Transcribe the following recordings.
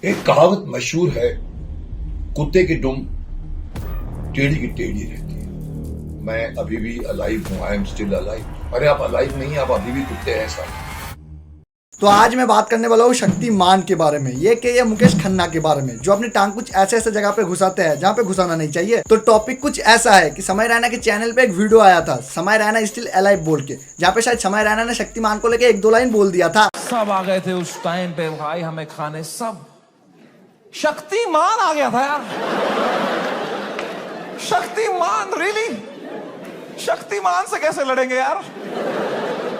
एक कहावत मशहूर है, कुत्ते की दुम टेढ़ी की टेढ़ी रहती है। मैं अभी भी अलाइव हूं, आई एम स्टिल अलाइव। अरे आप अलाइव नहीं, आप अभी भी कुत्ते हैं साहब। तो आज मैं बात करने वाला हूँ शक्तिमान के बारे में। ये मुकेश खन्ना के बारे में, जो अपनी टांग कुछ ऐसे ऐसे जगह पे घुसाते हैं जहाँ पे घुसाना नहीं चाहिए। तो टॉपिक कुछ ऐसा है कि समय रैना के चैनल पे एक वीडियो आया था, समय रैना स्टिल अलाइव बोल के, जहाँ पे शायद समय रैना ने शक्तिमान को लेके एक दो लाइन बोल दिया था। सब आ गए थे उस टाइम पे भाई, हमें खाने सब। शक्तिमान आ गया था यार। शक्तिमान रियली? शक्तिमान से कैसे लड़ेंगे यार?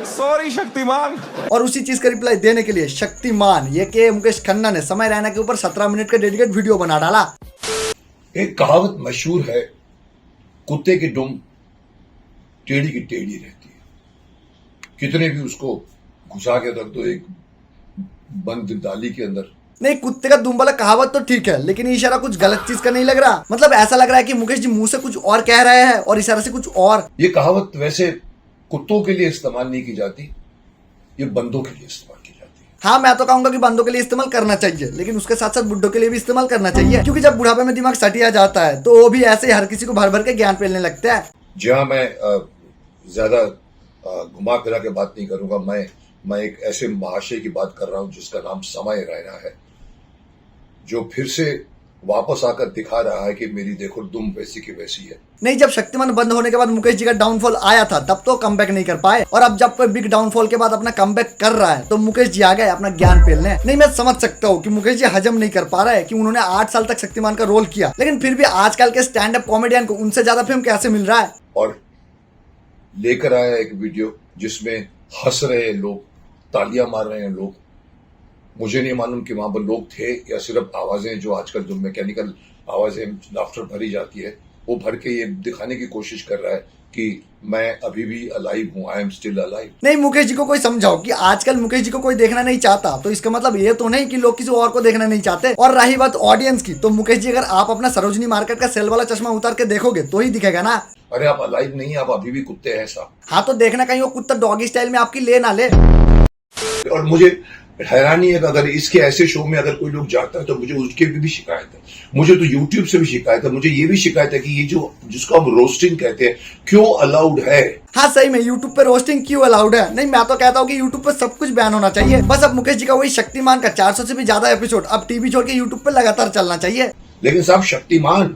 सॉरी शक्तिमान। और उसी चीज का रिप्लाई देने के लिए शक्तिमान ये के मुकेश खन्ना ने समय रैना के ऊपर 17 मिनट का डेडिकेट वीडियो बना डाला। एक कहावत मशहूर है, कुत्ते की दुम टेढ़ी की टेढ़ी रहती है। कितने भी उसको घुसा के रख दो एक बंद डाली के अंदर। नहीं, कुत्ते का दुम वाला कहावत तो ठीक है, लेकिन इशारा कुछ गलत चीज का नहीं लग रहा। मतलब ऐसा लग रहा है कि मुकेश जी मुंह से कुछ और कह रहे हैं और इशारे से कुछ और। ये कहावत वैसे कुत्तों के लिए इस्तेमाल नहीं की जाती, ये बंदों के लिए इस्तेमाल की जाती है। हाँ, मैं तो कहूंगा कि बंदों के लिए इस्तेमाल करना चाहिए, लेकिन उसके साथ साथ बुड्ढों के लिए भी इस्तेमाल करना चाहिए, क्योंकि जब बुढ़ापे में दिमाग सटिया जाता है तो वो भी ऐसे ही हर किसी को भर भर के ज्ञान पेलने लगता है। जहां मैं ज्यादा घुमा फिरा के बात नहीं करूंगा। मैं एक ऐसे महाशय की बात कर रहा हूं जिसका नाम समय रैना है, जो फिर से वापस आकर दिखा रहा है कि मेरी देखो दुम वैसी की वैसी है। नहीं, जब शक्तिमान बंद होने के बाद मुकेश जी का डाउनफॉल आया था तब तो कमबैक नहीं कर पाए, और अब जब कोई बिग डाउनफॉल के बाद अपना कमबैक कर रहा है तो मुकेश जी आ गए अपना ज्ञान पेलने। नहीं, मैं समझ सकता हूँ कि मुकेश जी हजम नहीं कर पा रहे हैं कि उन्होंने 8 साल तक शक्तिमान का रोल किया, लेकिन फिर भी आजकल के स्टैंड अप कॉमेडियन को उनसे ज्यादा फेम कैसे मिल रहा है। और लेकर आया एक वीडियो जिसमें हंस रहे हैं लोग, तालियां मार रहे हैं लोग। मुझे नहीं मालूम कि वहां पर लोग थे या सिर्फ आवाजें, जो आजकल जो मैकेनिकल आवाजें लाफ्टर भरी जाती है, वो भर के ये दिखाने की कोशिश कर रहा है कि मैं अभी भी अलाइव हूं, आई एम स्टिल अलाइव। नहीं, मुकेश जी को कोई समझाओ कि आजकल मुकेश जी को कोई देखना नहीं चाहता, तो इसका मतलब ये तो नहीं कि लोग किसी और को देखना नहीं चाहते। और रही बात ऑडियंस की, तो मुकेश जी अगर आप अपना सरोजनी मार्केट का सेल वाला चश्मा उतार के देखोगे तो ही दिखेगा ना। अरे आप अलाइव नहीं, आप अभी भी कुत्ते हैं साहब। हाँ, तो देखना कहीं वो कुत्ता डॉगी स्टाइल में आपकी ले ना ले। और मुझे हैरानी है कि अगर इसके ऐसे शो में अगर कोई लोग जाता है तो मुझे उसके भी शिकायत है। मुझे तो यूट्यूब से भी शिकायत है। मुझे ये भी शिकायत है कि ये जो जिसको हम रोस्टिंग कहते हैं, क्यों अलाउड है। हाँ, सही में यूट्यूब पे रोस्टिंग क्यों अलाउड है? नहीं, मैं तो कहता हूँ कि यूट्यूब पे सब कुछ बैन होना चाहिए। बस अब मुकेश जी का वही शक्तिमान का 400 से भी ज्यादा एपिसोड अब टीवी छोड़ के यूट्यूब पे लगातार चलना चाहिए। लेकिन साहब, शक्तिमान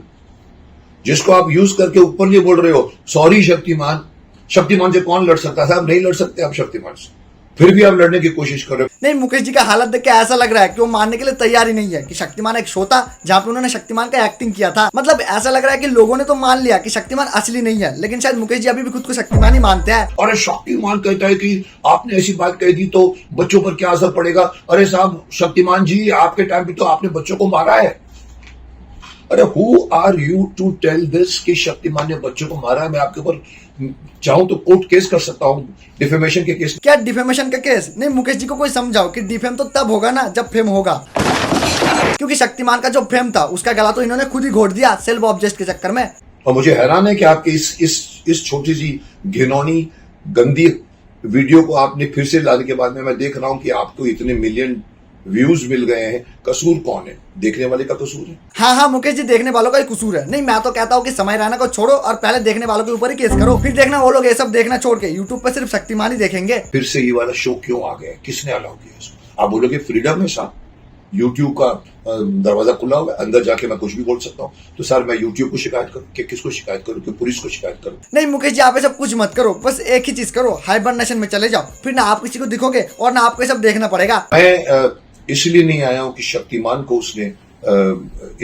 जिसको आप यूज करके ऊपर नहीं बोल रहे हो, सॉरी शक्तिमान। शक्तिमान से कौन लड़ सकता है साहब? नहीं लड़ सकते आप शक्तिमान से, फिर भी आप लड़ने की कोशिश कर रहे हो। नहीं, मुकेश जी का हालत देख के ऐसा लग रहा है कि वो मानने के लिए तैयार ही नहीं है कि शक्तिमान एक शो था जहाँ पे उन्होंने शक्तिमान का एक्टिंग किया था। मतलब ऐसा लग रहा है कि लोगों ने तो मान लिया कि शक्तिमान असली नहीं है, लेकिन शायद मुकेश जी अभी भी खुद को शक्तिमान ही मानते हैं। अरे शक्तिमान कहता है कि आपने ऐसी बात कह दी तो बच्चों पर क्या असर पड़ेगा। अरे साहब शक्तिमान जी, आपके टाइम पे तो आपने बच्चों को मारा है। अरे who are you to tell this कि शक्तिमान ने बच्चों को मारा है? मैं आपके ऊपर चाहूं तो कोर्ट केस कर सकता हूं, डिफेमेशन के केस। क्या डिफेमेशन का केस? नहीं, मुकेश जी को कोई समझाओ कि डिफेम तो तब होगा ना जब फेम होगा, क्योंकि शक्तिमान का जो फेम था उसका गला तो इन्होंने खुद ही घोट दिया सेल्फ ऑब्जेक्ट के चक्कर में। और मुझे हैरान है कि आपके इस छोटी सी घिनौनी गंदी वीडियो को आपने फिर से लाने के बाद में मैं देख रहा हूं कि आपको इतने मिलियन व्यूज मिल गए हैं। कसूर कौन है? देखने वाले का कसूर है। हाँ, मुकेश जी देखने वालों का ही कसूर है। नहीं, मैं तो कहता हूँ कि समय रैना को छोड़ो और पहले देखने वालों के ऊपर ही केस करो, फिर देखना वो लोग ये सब देखना छोड़ के यूट्यूब पे सिर्फ शक्तिमान ही देखेंगे। फिर से ये वाला शो क्यों आ गया? किसने अलाउ किया इसको? आप बोलोगे फ्रीडम है साहब, यूट्यूब का दरवाजा खुला हुआ है, अंदर जाके मैं कुछ भी बोल सकता हूँ। तो सर मैं यूट्यूब को शिकायत करूँ कि किसको शिकायत करूँ कि पुलिस को शिकायत करूँ? नहीं मुकेश जी, आप ये सब कुछ मत करो, बस एक ही चीज करो, हाइबरनेशन में चले जाओ, फिर ना आप किसी को दिखोगे और ना आपको ये सब देखना पड़ेगा। मैं इसलिए नहीं आया हूं कि शक्तिमान को उसने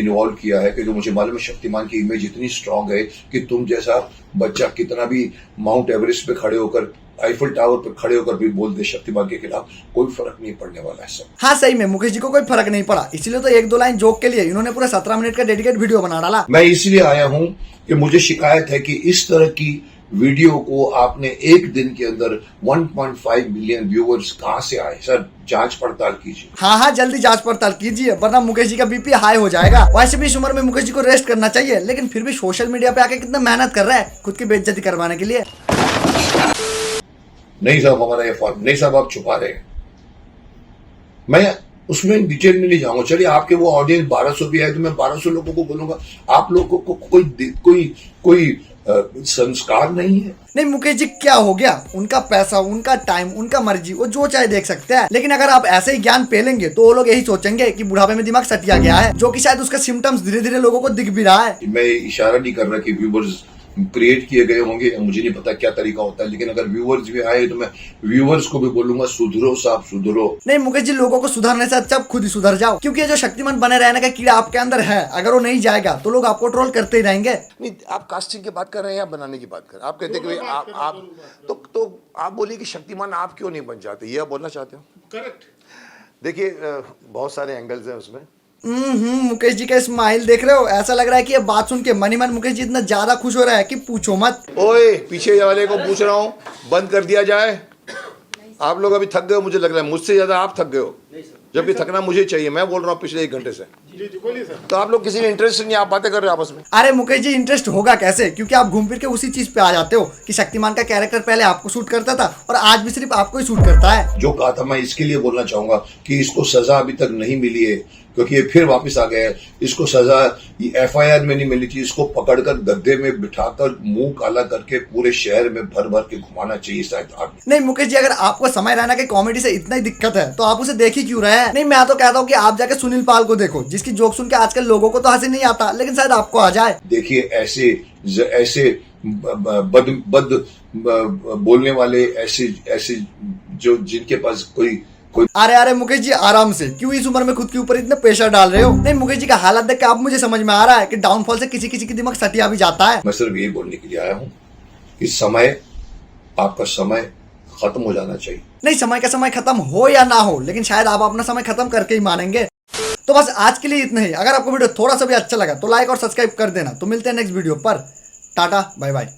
इन्वॉल्व किया है, क्योंकि मुझे मालूम है शक्तिमान की इमेज इतनी स्ट्रांग है कि तुम जैसा बच्चा कितना भी माउंट एवरेस्ट पे खड़े होकर, आईफल टावर पर खड़े होकर भी बोल दे शक्तिमान के खिलाफ, कोई फर्क नहीं पड़ने वाला है सब। हाँ, सही में मुकेश जी को कोई फर्क नहीं पड़ा, इसलिए तो एक दो लाइन जोक के लिए इन्होंने पूरा 17 मिनट का डेडिकेट वीडियो बना डाला। मैं इसलिए आया हूं कि मुझे शिकायत है कि इस तरह की वीडियो को आपने एक दिन के अंदर 1.5 मिलियन व्यूअर्स कहां से आए? सर जांच पड़ताल कीजिए। हाँ, जल्दी जांच पड़ताल कीजिए, वरना मुकेश जी का बीपी हाई हो जाएगा। वैसे भी इस उम्र में मुकेश जी को रेस्ट करना चाहिए, लेकिन फिर भी सोशल मीडिया पे आके कितना मेहनत कर रहा है खुद की बेइज्जती करवाने के लिए। नहीं साहब, हमारा ये फॉर्म नहीं साहब, आप छुपा रहे हैं। मैं उसमें डिटेल में नहीं जाऊंगा। चलिए आपके वो ऑडियंस 1200 भी है तो मैं 1200 लोगों को बोलूंगा। आप लोगों को कोई संस्कार नहीं है। नहीं मुकेश जी क्या हो गया, उनका पैसा, उनका टाइम, उनका मर्जी, वो जो चाहे देख सकते हैं। लेकिन अगर आप ऐसे ही ज्ञान पेलेंगे तो वो लोग यही सोचेंगे कि बुढ़ापे में दिमाग सटिया गया है, जो कि शायद उसका सिम्टम्स धीरे धीरे लोगों को दिख भी रहा है। मैं इशारा नहीं कर रहा कि व्यूवर्स क्रिएट किए गए होंगे, मुझे नहीं पता क्या तरीका होता है, लेकिन अगर व्यूवर्स भी आए तो मैं व्यूवर्स को भी बोलूंगा सुधरो साहब सुधरो। नहीं मुकेश जी, लोगों को सुधारने से अच्छा आप खुद ही सुधर जाओ, क्योंकि ये जो शक्तिमान बने रहने का कीड़ा आपके अंदर है, अगर वो नहीं जाएगा तो लोग आपको ट्रोल करते ही रहेंगे। नहीं, आप कास्टिंग की बात कर रहे हैं या बनाने की बात कर रहे हैं? आप कहते हैं कि आप तो आप बोलिए कि शक्तिमान आप क्यों नहीं बन जाते, ये आप बोलना चाहते हो? करेक्ट। देखिए बहुत सारे एंगल्स हैं उसमें। मुकेश जी का स्माइल देख रहे हो, ऐसा लग रहा है कि ये बात सुन के मनी मन मुकेश जी इतना ज्यादा खुश हो रहा है कि पूछो मत। ओए पीछे वाले को पूछ रहा हूँ, बंद कर दिया जाए। आप लोग अभी थक गए हो, मुझे लग रहा है मुझसे ज्यादा आप थक गए हो, जबकि थकना मुझे चाहिए। मैं बोल रहा हूँ पिछले 1 घंटे से। जी बोलिए सर। तो आप लोग किसी में इंटरेस्ट नहीं, आप बातें कर रहे हो आपस में। अरे मुकेश जी इंटरेस्ट होगा कैसे, क्योंकि आप घूम फिर के उसी चीज पे आ जाते हो कि शक्तिमान का कैरेक्टर पहले आपको सूट करता था और आज भी सिर्फ आपको ही सूट करता है। जो कहा था मैं इसके लिए बोलना चाहूंगा कि इसको सजा अभी तक नहीं मिली है, क्योंकि ये फिर वापस आ गया है। इसको सजा FIR में नहीं मिली थी, इसको पकड़कर गद्दे में बिठाकर मुंह काला करके पूरे शहर में भर भर के घुमाना चाहिए शायद। नहीं मुकेश जी, अगर आपको समय रैना के कॉमेडी से इतना ही दिक्कत है तो आप उसे देख ही क्यों रहे हैं। नहीं मैं तो कहता हूँ कि आप जाके सुनील पाल को देखो, जिसकी जोक सुन के आजकल लोगों को तो हंसी नहीं आता, लेकिन शायद आपको आ जाए। देखिए ऐसे बद बोलने वाले ऐसे जो जिनके पास कोई अरे मुकेश जी आराम से, क्यों इस उम्र में खुद के ऊपर इतना प्रेशर डाल रहे हो। नहीं मुकेश जी का हालत देख के अब मुझे समझ में आ रहा है कि डाउनफॉल से किसी किसी की दिमाग सटिया भी जाता है। मैं सिर्फ यही बोलने के लिए आया हूँ कि समय, आपका समय खत्म हो जाना चाहिए। नहीं समय का समय खत्म हो या ना हो, लेकिन शायद आप अपना समय खत्म करके ही मानेंगे। तो बस आज के लिए इतना ही। अगर आपको वीडियो थोड़ा सा भी अच्छा लगा तो लाइक और सब्सक्राइब कर देना। तो मिलते हैं नेक्स्ट वीडियो पर। Tata bye bye.